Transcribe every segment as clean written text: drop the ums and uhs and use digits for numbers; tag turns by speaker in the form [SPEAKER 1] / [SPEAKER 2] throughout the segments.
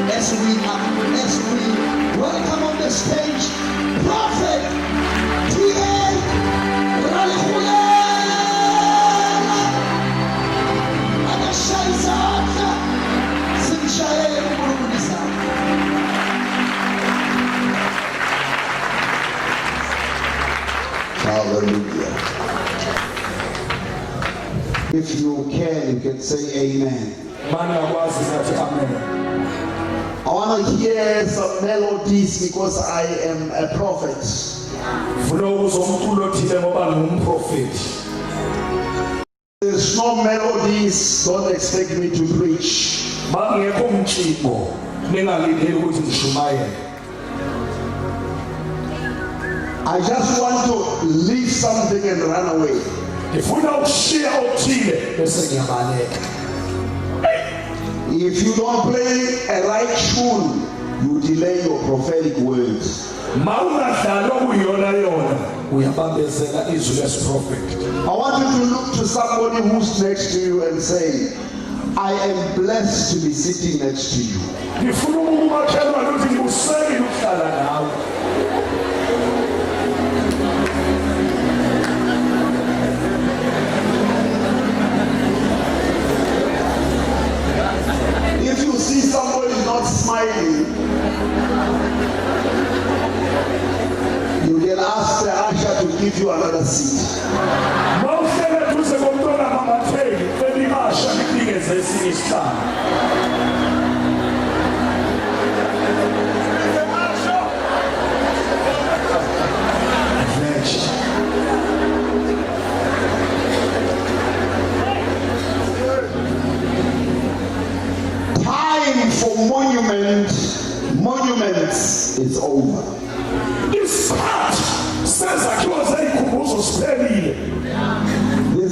[SPEAKER 1] As we welcome on the stage, Prophet T.A. Ralekhulela akashaya izandla simshayele uNkulunkulu izandla.
[SPEAKER 2] Hallelujah. If you can say amen. I want to hear some melodies because I am a prophet. There's no melodies, don't expect me to preach. I just want to leave something and run away. If you don't play a right tune, you delay your prophetic words. I want you to look to somebody who's next to you and say, I am blessed to be sitting next to you. If you see somebody not smiling, you can ask the usher to give you another seat. Time for monuments is over. This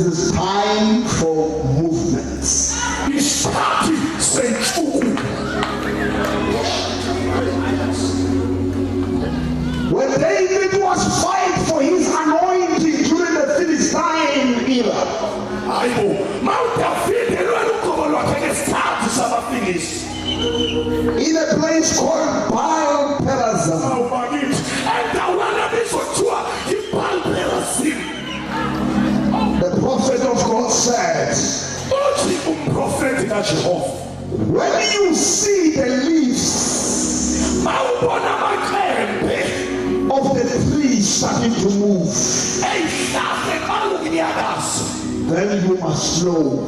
[SPEAKER 2] is time for movements. When David was fighting for his anointing during the Philistine era, in a place called Baal Perazim, the prophet of God said, when you see the leaves of the trees starting to move, then you must know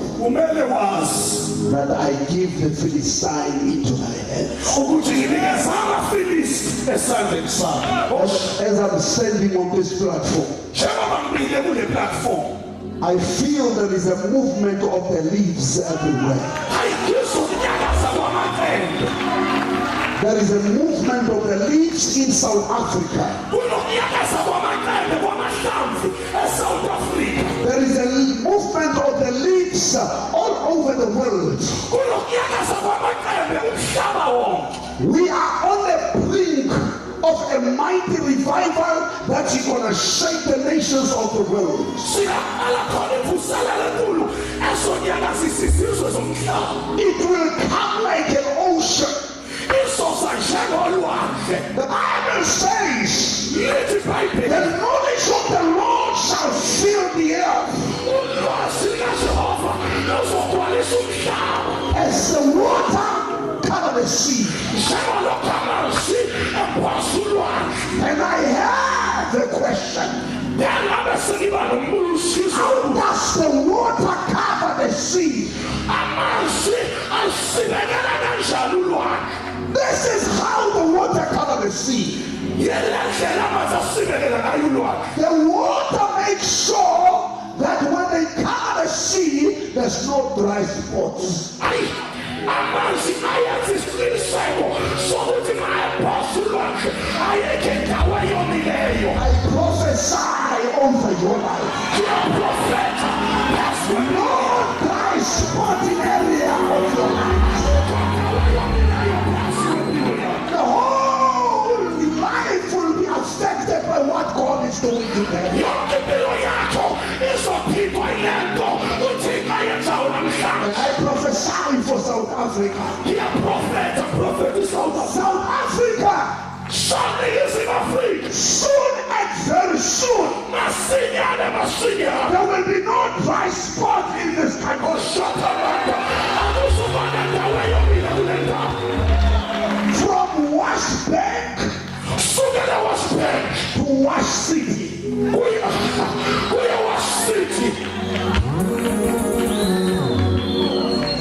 [SPEAKER 2] that I give the Philistine into my hands. As I'm standing on this platform, I feel there is a movement of the leaves everywhere. There is a movement of the leaves in South Africa. There is a movement of the leaves all over the world. We are on the brink of a mighty revival that is going to shake the nations of the world. It will come like an ocean. The Bible says the knowledge of the Lord shall fill the earth as the water cover the sea. And I have a question. How does the water cover the sea? This is how the water covers the sea. The water makes sure that when they cover the sea, there's no dry spots. I prophesy over your life. No dry spot in area of your life. The whole life will be affected by what God is doing today. And I prophesy for South Africa. South Africa. Soon and very soon, there will be no dry spot in this country. From Wash Bank to Wash City.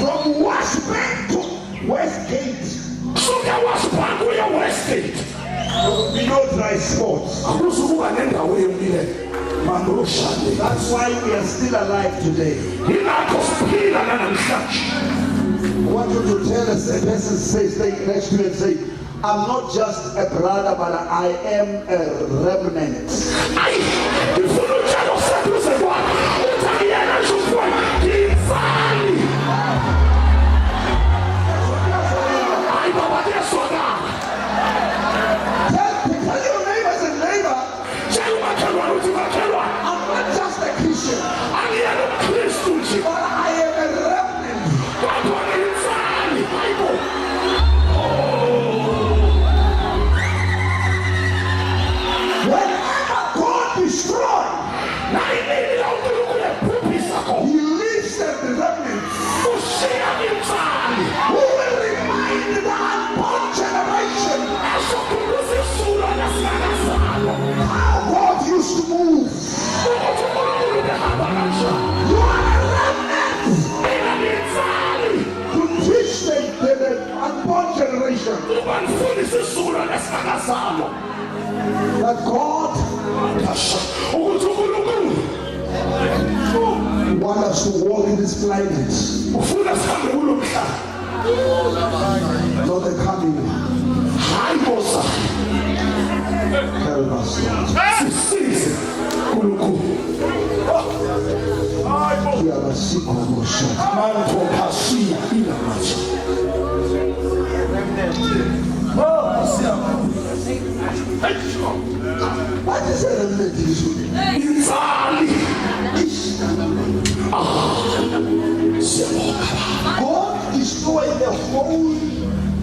[SPEAKER 2] From Wash Bank to Westgate. There will be no dry spots. That's why we are still alive today. I want you to tell us, a person says, next to you and say, I'm not just a brother, but I am a remnant. Tell your neighbors and neighbor, I'm not just a Christian, but I am a remnant. Whenever God destroys, He leaves them the remnants who will remind the unborn generation how God used to move. You are a remnant to teach the unborn generation that God wants us to walk in this planet, not the coming one. Help us, what is a remnant? God destroyed the whole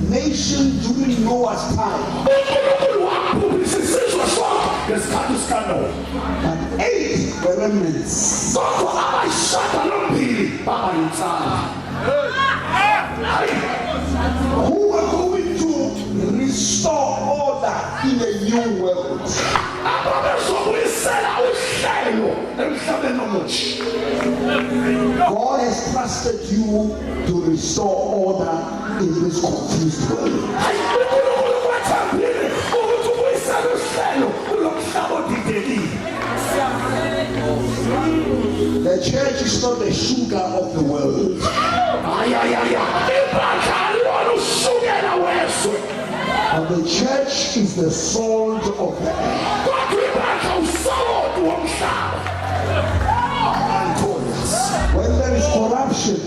[SPEAKER 2] nation during Noah's time. But 8 were remnants. Who were going to restore order in a new world. God has trusted you to restore order in this confused world. The church is not the sugar of the world. But the church is the salt of the earth. When there is corruption,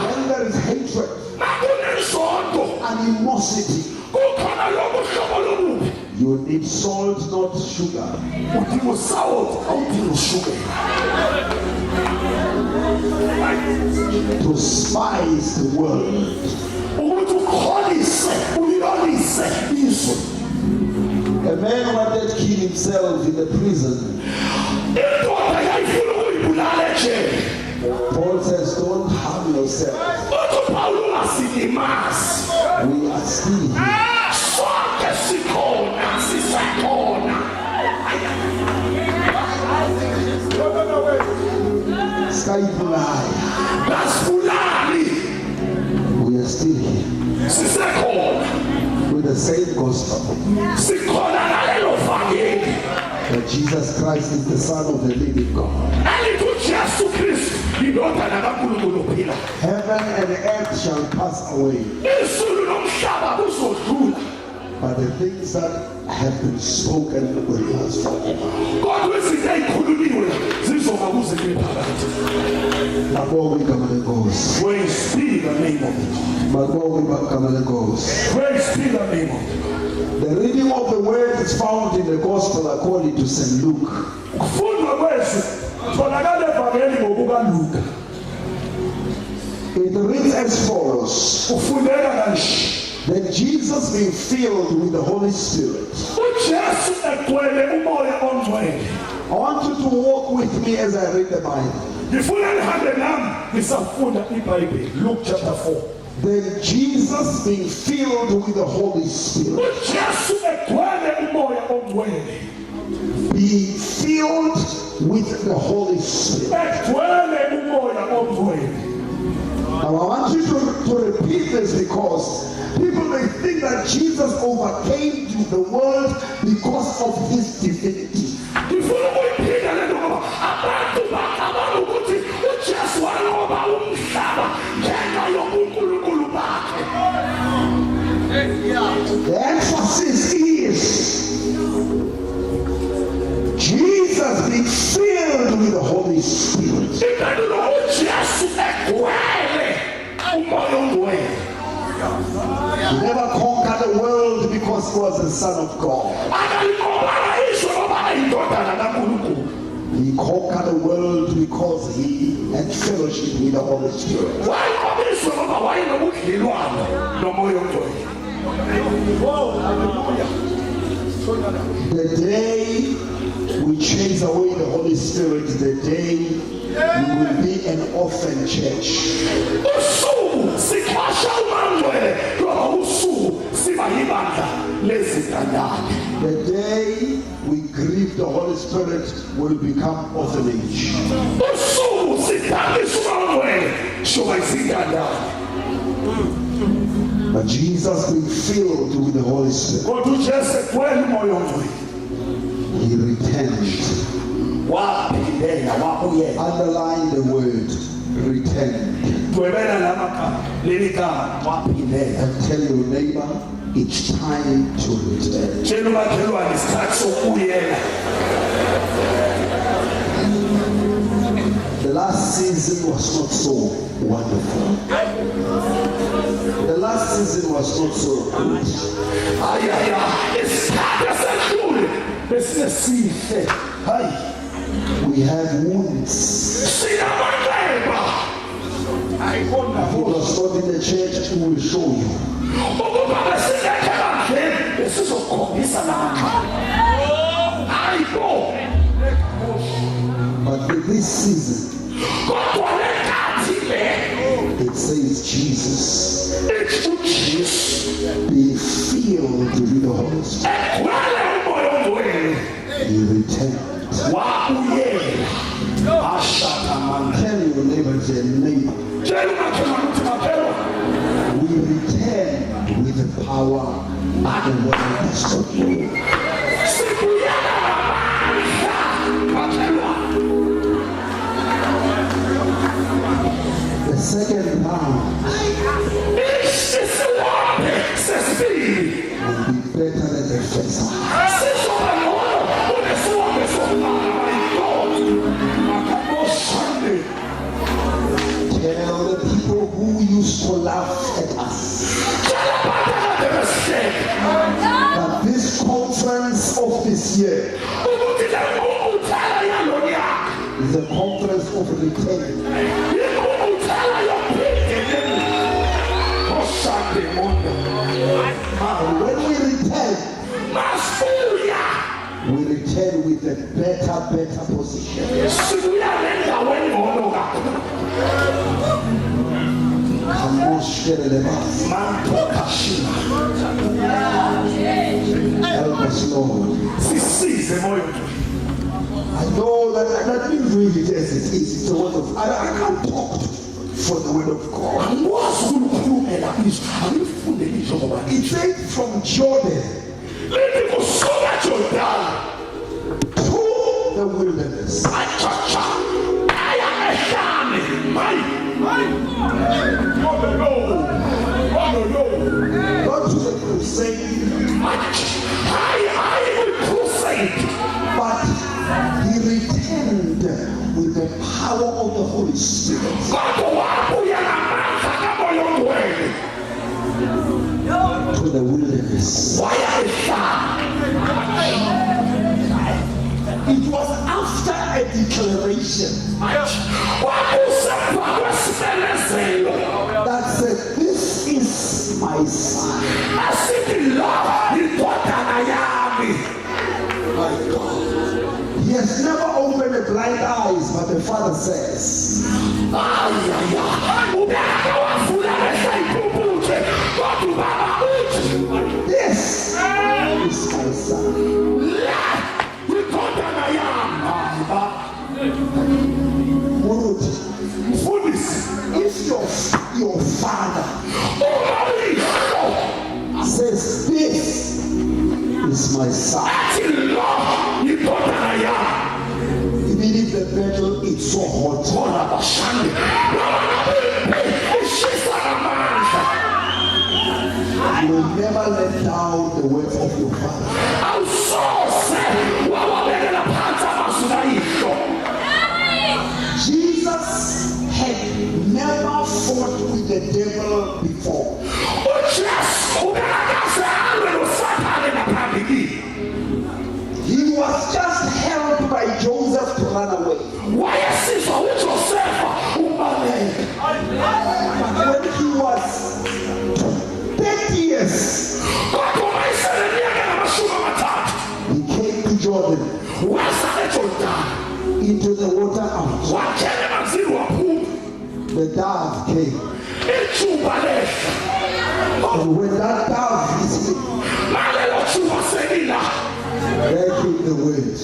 [SPEAKER 2] when there is hatred, animosity, you need salt, not sugar. To spice the world. A man wanted to kill himself in the prison. Paul says, don't harm yourself. We are still here. We are still here. With the same gospel. That Jesus Christ is the Son of the living God. Heaven and earth shall pass away. But the things that have been spoken will last forever.
[SPEAKER 3] Praise be the name of God. Praise be the name of God.
[SPEAKER 2] The reading of the word is found in the gospel according to St. Luke. It reads as follows. Then Jesus being filled with the Holy Spirit. I want you to walk with me as I read the Bible.
[SPEAKER 3] Luke chapter 4.
[SPEAKER 2] Then Jesus being filled with the Holy Spirit. Be filled with the Holy Spirit. Now I want you to repeat this because people may think that Jesus overcame the world because of his divinity. The emphasis is Jesus being filled with the Holy Spirit. He never conquered the world because he was the Son of God. He conquered the world because he had fellowship with the Holy Spirit. The day we chase away the Holy Spirit, the day we will be an orphan church. The day we grieve the Holy Spirit will become orphanage. But Jesus being filled with the Holy Spirit, he returned. Underline the word returned. And tell your neighbor it's time to return. The last season was not so wonderful. The last season was not so good. We have wounds. If it was not in the church, we will show you. But in this season, it says Jesus being filled with the Holy Spirit. He returned. Tell your neighbor, we return with the power and the wonders of you. The second round will be better than the first one. Tell the people who used to laugh at us that this conference of this year is a conference of return. When we return with a better position. Help us, Lord. I know that means read it as it is. It's the word of I can't talk for the word of God. It says from Jordan to the wilderness. Not to the crusade, but he returned with the power of the Holy Spirit. To the wilderness. It was after a declaration that said, "This is my my son.
[SPEAKER 3] Asithi lo yindodana yami.
[SPEAKER 2] My God. He has never opened the blind eyes, but the Father says, this is my son. Muruti, if your father says this is my son, even if the battle is so hot, you will never let down the words of your father. Jesus had never fought with the devil before. He was just helped by Joseph to run away. But when he was 30 years, he came to Jordan, into the water out. The dove came. And when that dove hit him, there came the wind.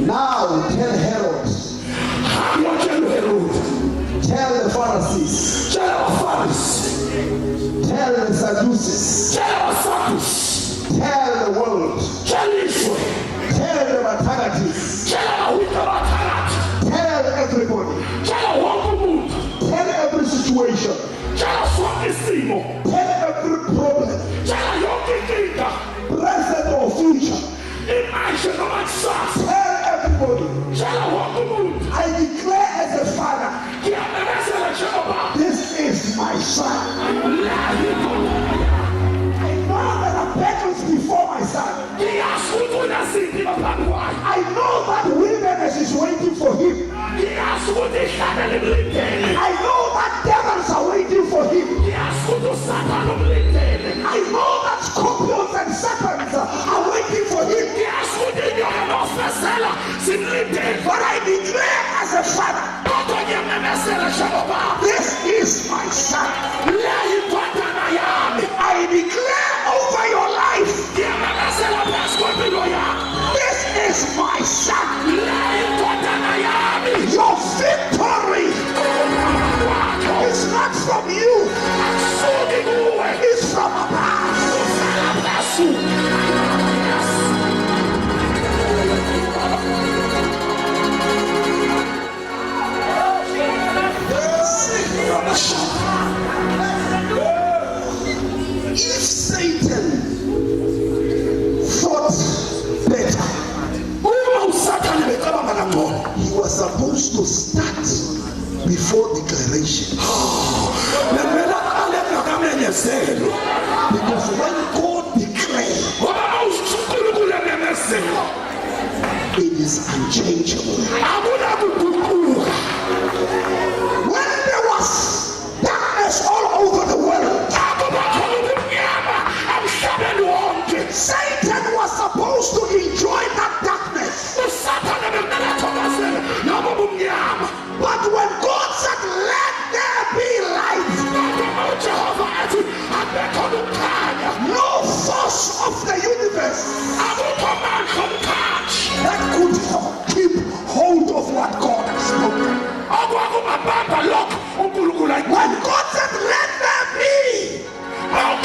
[SPEAKER 2] Now tell Herod, tell the Pharisees, tell the Sadducees, tell the world, tell the Matagatis, tell everybody, tell every situation, tell every problem, present or future, tell everybody, I declare as a father, this is my son. I know there are battles before my son. I know that wilderness is waiting for him. I know that devils are waiting for him. I know that scorpions and serpents are waiting for him. But I declare as a father, this is my son. I declare over your life, this is my son. Your victory is not from you, it's from above. If Satan thought better, he was supposed to start before declaration. Because when God declares, it is unchangeable. When there was darkness all over the world, Satan was supposed to enjoy that darkness. But when God said, let there be light, no force of the universe that could keep hold of what God has spoken. When God said, let there be, God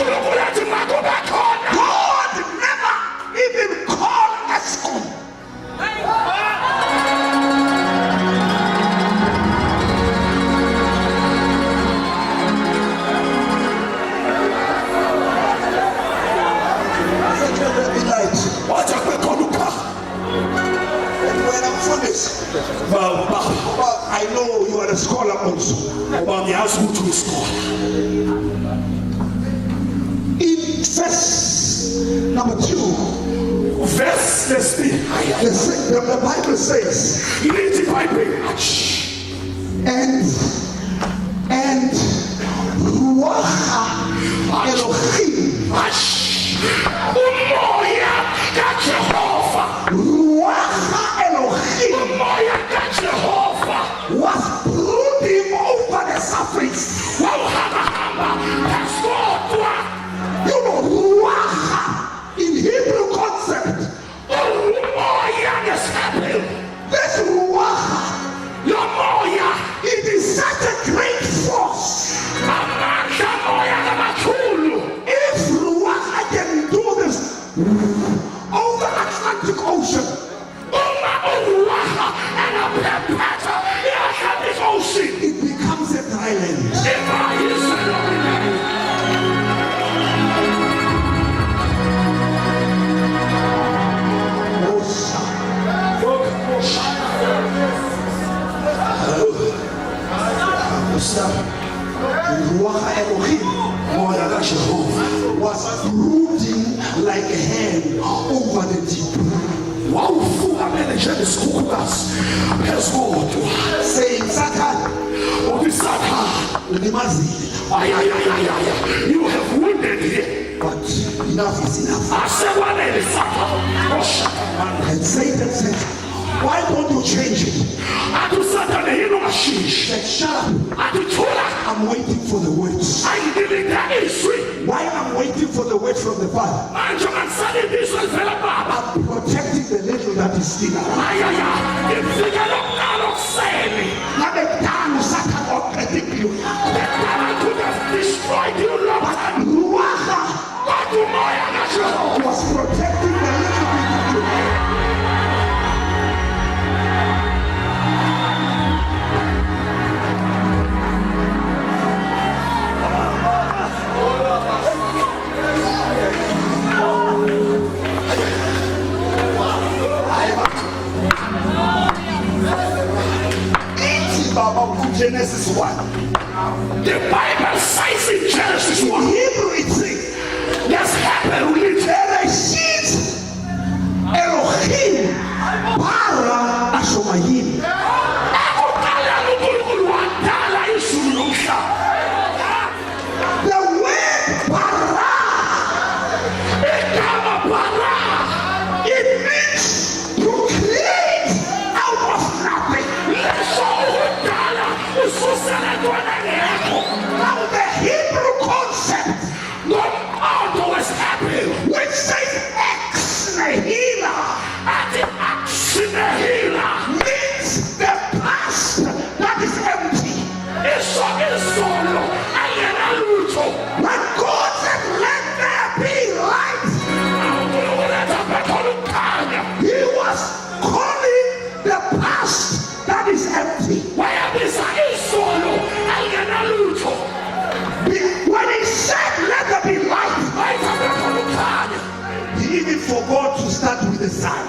[SPEAKER 2] never even called ESCOM. I know you are a scholar also. In verse number 2, the Bible says, and Ruach Elohim was brooding like a hen over the deep, saying, Satan,
[SPEAKER 3] you have wounded here.
[SPEAKER 2] but enough is enough. And Satan said, why don't you change it? Said, shut up. I'm waiting for the words. Why I'm waiting for the words from the Father? I'm protecting the little that is still alive. Satan already killed.
[SPEAKER 3] Destroyed you, Lord.
[SPEAKER 2] But Ruach was protecting the little bit of you. Genesis 1.
[SPEAKER 3] The Bible says in Genesis 1.
[SPEAKER 2] In Hebrew it says,
[SPEAKER 3] Yes, happened.
[SPEAKER 2] Bereshit Elohim bara Ashomayim. The word bara, it means to create out of nothing. Now the Hebrew concept, which says ex nihilo, means the past that is empty. When God said, let there be light, he was calling the past that is empty. When he said, let there be light, he even forgot to start with the sun.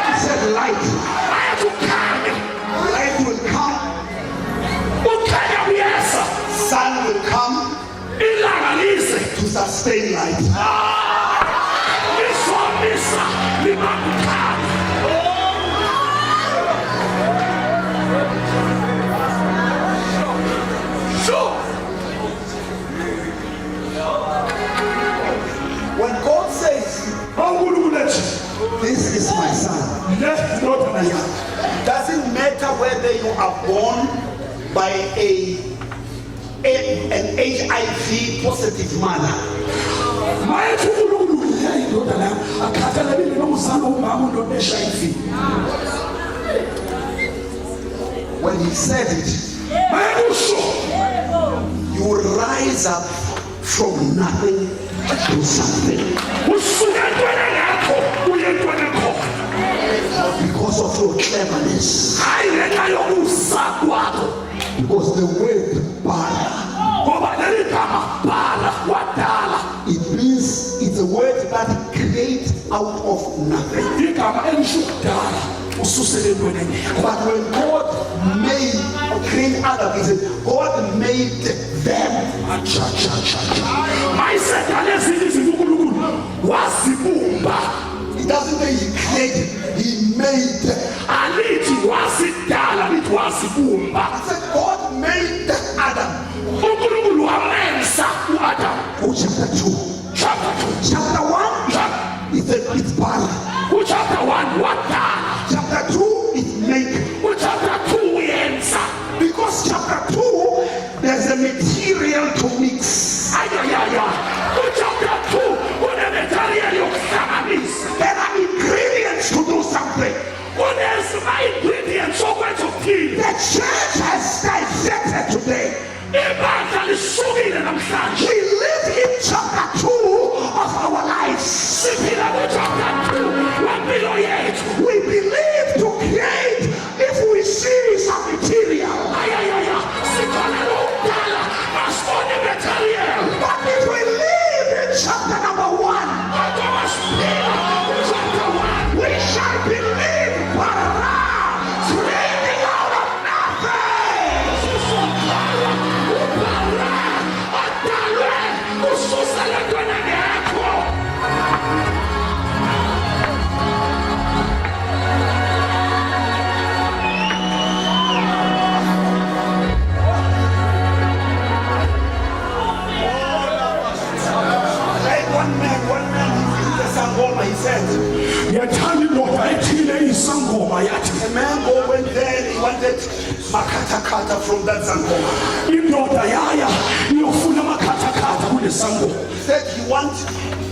[SPEAKER 2] He said, light. Light will come. Sun will come to sustain light. When God says, this is my son, doesn't matter whether you are born by an HIV positive mother. When he said it, you will rise up from nothing to something. Not because of your cleverness. Because the word bara, it means it's a word that creates out of nothing. But when God made create Adam, he said God made them. It doesn't say he created, he made. I said God made Adam. Oh, chapter 2. Chapter 1, he said it's bara.
[SPEAKER 3] Chapter 1, what?
[SPEAKER 2] Chapter 2 is make.
[SPEAKER 3] Chapter 2 answer.
[SPEAKER 2] Because chapter 2, there's a material to mix.
[SPEAKER 3] Chapter 2, what the material you
[SPEAKER 1] Sangoma, he said,
[SPEAKER 3] Yathanda indoda ethile isangoma yathi.
[SPEAKER 1] a man went there and he wanted makatakata from that Sangoma.
[SPEAKER 3] Indoda yaya iyofuna amakhathakhatha kule sangoma.
[SPEAKER 1] He said he wants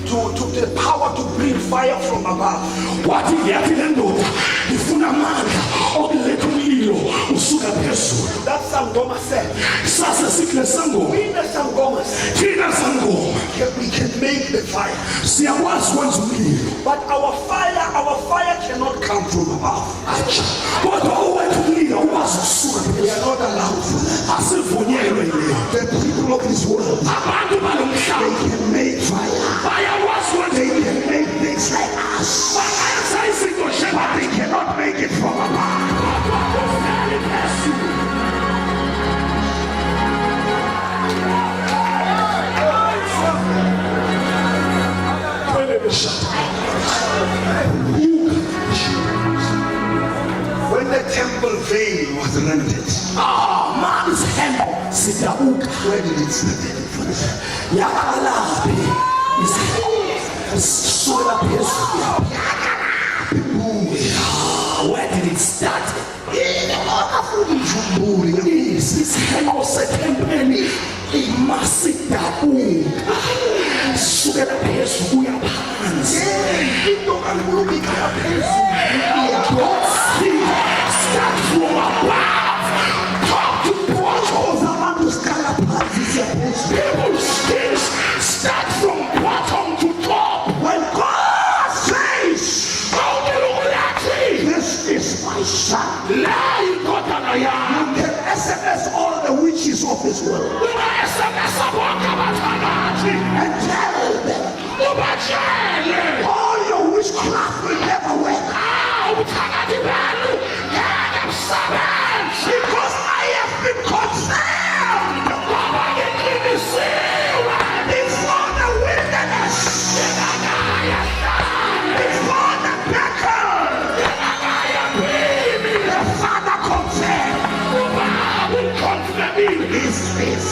[SPEAKER 1] to the power to bring fire from above.
[SPEAKER 3] Wathi yathi le ndoda ifuna amandla okuletha umlilo usuka phezulu.
[SPEAKER 1] That Sangoma said,
[SPEAKER 3] Sase sithi le sangoma
[SPEAKER 1] we the Sangomas,
[SPEAKER 3] thina sangoma
[SPEAKER 1] we can make the fire.
[SPEAKER 3] siyakwazi ukwenza umlilo.
[SPEAKER 1] But our fire cannot come from above.
[SPEAKER 3] Kodwa owethu umlilo ukwazi ukusuka
[SPEAKER 1] We
[SPEAKER 3] phezulu.
[SPEAKER 1] are not allowed for that.
[SPEAKER 3] Asivunyelwe yile.
[SPEAKER 1] The people of this world,
[SPEAKER 3] Abantu balo
[SPEAKER 1] they
[SPEAKER 3] mhlaba
[SPEAKER 1] can make fire.
[SPEAKER 3] bayakwazi
[SPEAKER 1] They
[SPEAKER 3] ukwenza
[SPEAKER 1] can make things like us.
[SPEAKER 3] bangayenza izinto
[SPEAKER 1] But
[SPEAKER 3] njengabo.
[SPEAKER 1] they cannot make it from above. When the temple veil was rented,
[SPEAKER 3] Man's hemp sidabuka
[SPEAKER 1] where did it start?
[SPEAKER 3] yakalaphi isukela phezulu. Where did it start? Isihembo sethempeli imasidabuka sukela phezulu kuya phansi. God's feet start from above. Talk to portals. People's things start from bottom to top.
[SPEAKER 1] When God says,
[SPEAKER 3] This
[SPEAKER 1] "This is my son,"
[SPEAKER 3] lie kodana
[SPEAKER 1] you
[SPEAKER 3] yami.
[SPEAKER 1] can SMS all the witches of this world
[SPEAKER 3] Unga-SMS bonke abathakathi.
[SPEAKER 1] and tell them
[SPEAKER 3] Ubatshele.
[SPEAKER 1] all your witchcraft will never work.
[SPEAKER 3] Ubuthakathi benu ngeke busebenze.
[SPEAKER 1] Because I have been confirmed
[SPEAKER 3] Ngoba ngiqinisiwe.
[SPEAKER 1] before the wilderness, before the battle. The Father confirmed this is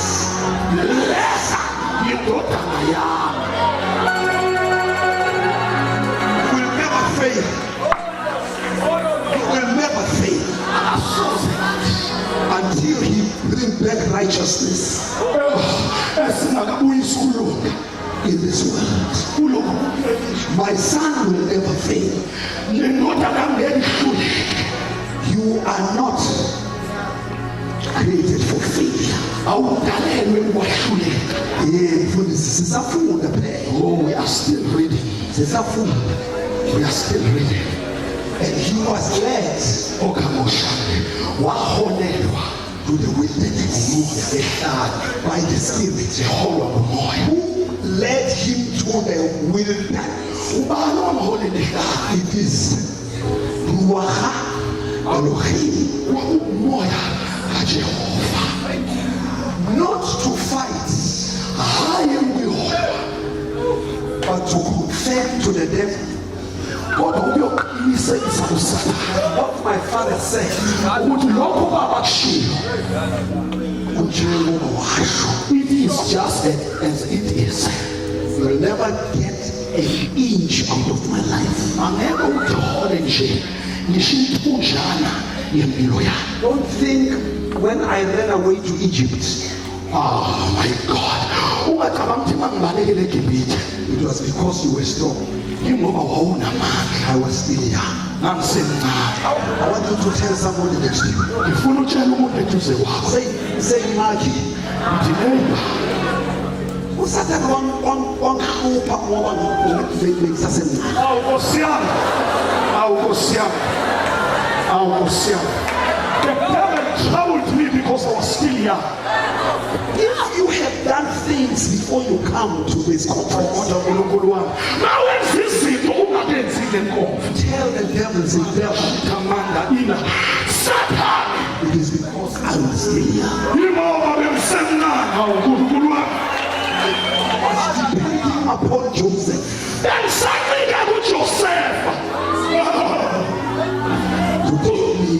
[SPEAKER 1] lesser.
[SPEAKER 3] Indodana yami.
[SPEAKER 1] Will never fail. Will never fail until he bring back righteousness
[SPEAKER 3] Esingakabuyisa ukulunga
[SPEAKER 1] in this world.
[SPEAKER 3] kulokhu.
[SPEAKER 1] My son will never fail.
[SPEAKER 3] Le ndodana ngeke ihlule.
[SPEAKER 1] You are not created for failure.
[SPEAKER 3] Awudalelwe ukwahluleka.
[SPEAKER 1] Mfundisi, sisafunda phela.
[SPEAKER 3] Oh, we are still reading.
[SPEAKER 1] Sisafunda.
[SPEAKER 3] We are still reading.
[SPEAKER 1] And he was led
[SPEAKER 3] Okamoshane wahonelwa
[SPEAKER 1] to the wilderness by the Spirit.
[SPEAKER 3] eholwa ngumoya.
[SPEAKER 1] Who led him to the wilderness?
[SPEAKER 3] Ubani wamholela?
[SPEAKER 1] It is Ruach Elohim.
[SPEAKER 3] Umoya kaJehova.
[SPEAKER 1] Not to fight,
[SPEAKER 3] Hayi ukuyohlwa,
[SPEAKER 1] but to confirm to the devil
[SPEAKER 3] kodwa ukuyoqinisekisa kuSathane
[SPEAKER 1] what my father said.
[SPEAKER 3] ukuthi lokho baba kushilo.
[SPEAKER 1] Unjengoba washo.
[SPEAKER 3] It is just as it is.
[SPEAKER 1] You'll never get an inch out of my life.
[SPEAKER 3] Angeke uthole nje ngisho intunjana yempilo yami.
[SPEAKER 1] Don't think when I ran away to Egypt,
[SPEAKER 3] Oh my God. Ungacabanga ukuthi mangibalekele eGibhithe
[SPEAKER 1] it was because you were strong.
[SPEAKER 3] ingoba wawunamandla.
[SPEAKER 1] I was still young.
[SPEAKER 3] Ngangisemncane.
[SPEAKER 1] I want you to tell somebody next to you.
[SPEAKER 3] Ngifuna utshela umuntu eduze kwakho.
[SPEAKER 1] Say, Marky,
[SPEAKER 3] Ngithi neighbor,
[SPEAKER 1] uSathane wangihlupha ngoba ngisasemncane.
[SPEAKER 3] awu Nkosi yami. Awu Nkosi yami. Awu Nkosi yami. The devil troubled me because I was still young.
[SPEAKER 1] If you have done things before you come to this conference,
[SPEAKER 3] Kodwa uNkulunkulu wami, mawenza izinto ungakenzile nkonzo.
[SPEAKER 1] tell the devil, say, devil,
[SPEAKER 3] Thamanda ina Sathane.
[SPEAKER 1] it is because I was still young.
[SPEAKER 3] Ingoba bengisemncane. Awu uNkulunkulu wami.
[SPEAKER 1] I was depending upon Joseph.
[SPEAKER 3] Bengisancika kuJosefa.
[SPEAKER 1] To take me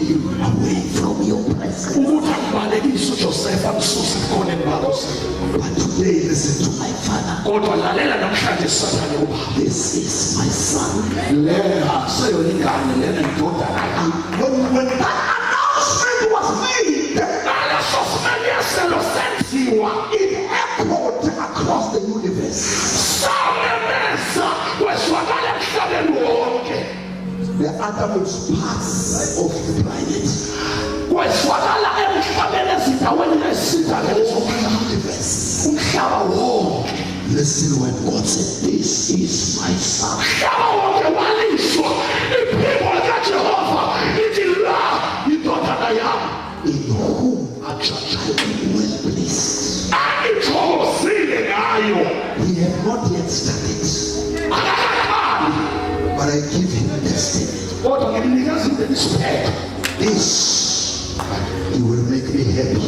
[SPEAKER 1] away from your presence,
[SPEAKER 3] Ukuthi angibalekise uJosefa ngisuse khona embalosini.
[SPEAKER 1] but to
[SPEAKER 2] today listen to my father.
[SPEAKER 3] kodwa lalela namhlanje Sathane uba
[SPEAKER 2] This is my son.
[SPEAKER 3] lena seyo ingane lena indodana yami.
[SPEAKER 2] When that announcement was made,
[SPEAKER 3] Naleso simenyeselo senziwa
[SPEAKER 2] it echoed across the universe.
[SPEAKER 3] samemeza wezwakala emhlabeni wonke.
[SPEAKER 2] The uttermost parts of the planet,
[SPEAKER 3] Wezwakala emhlabeni ezindaweni ezidalelezwa
[SPEAKER 2] universe.
[SPEAKER 3] umhlaba wonke.
[SPEAKER 2] Listen when God said, "This is my son."
[SPEAKER 3] Umhlaba wonke waliswa iphimbo likaJehova ithi la indodana yami
[SPEAKER 2] In whom I
[SPEAKER 3] ajajayo
[SPEAKER 2] am well pleased.
[SPEAKER 3] angithokozile ngayo.
[SPEAKER 2] He had not yet started,
[SPEAKER 3] Akakaqali
[SPEAKER 2] but I give him destiny.
[SPEAKER 3] kodwa ngimnikeza into isiphetho.
[SPEAKER 2] This, he will make me happy.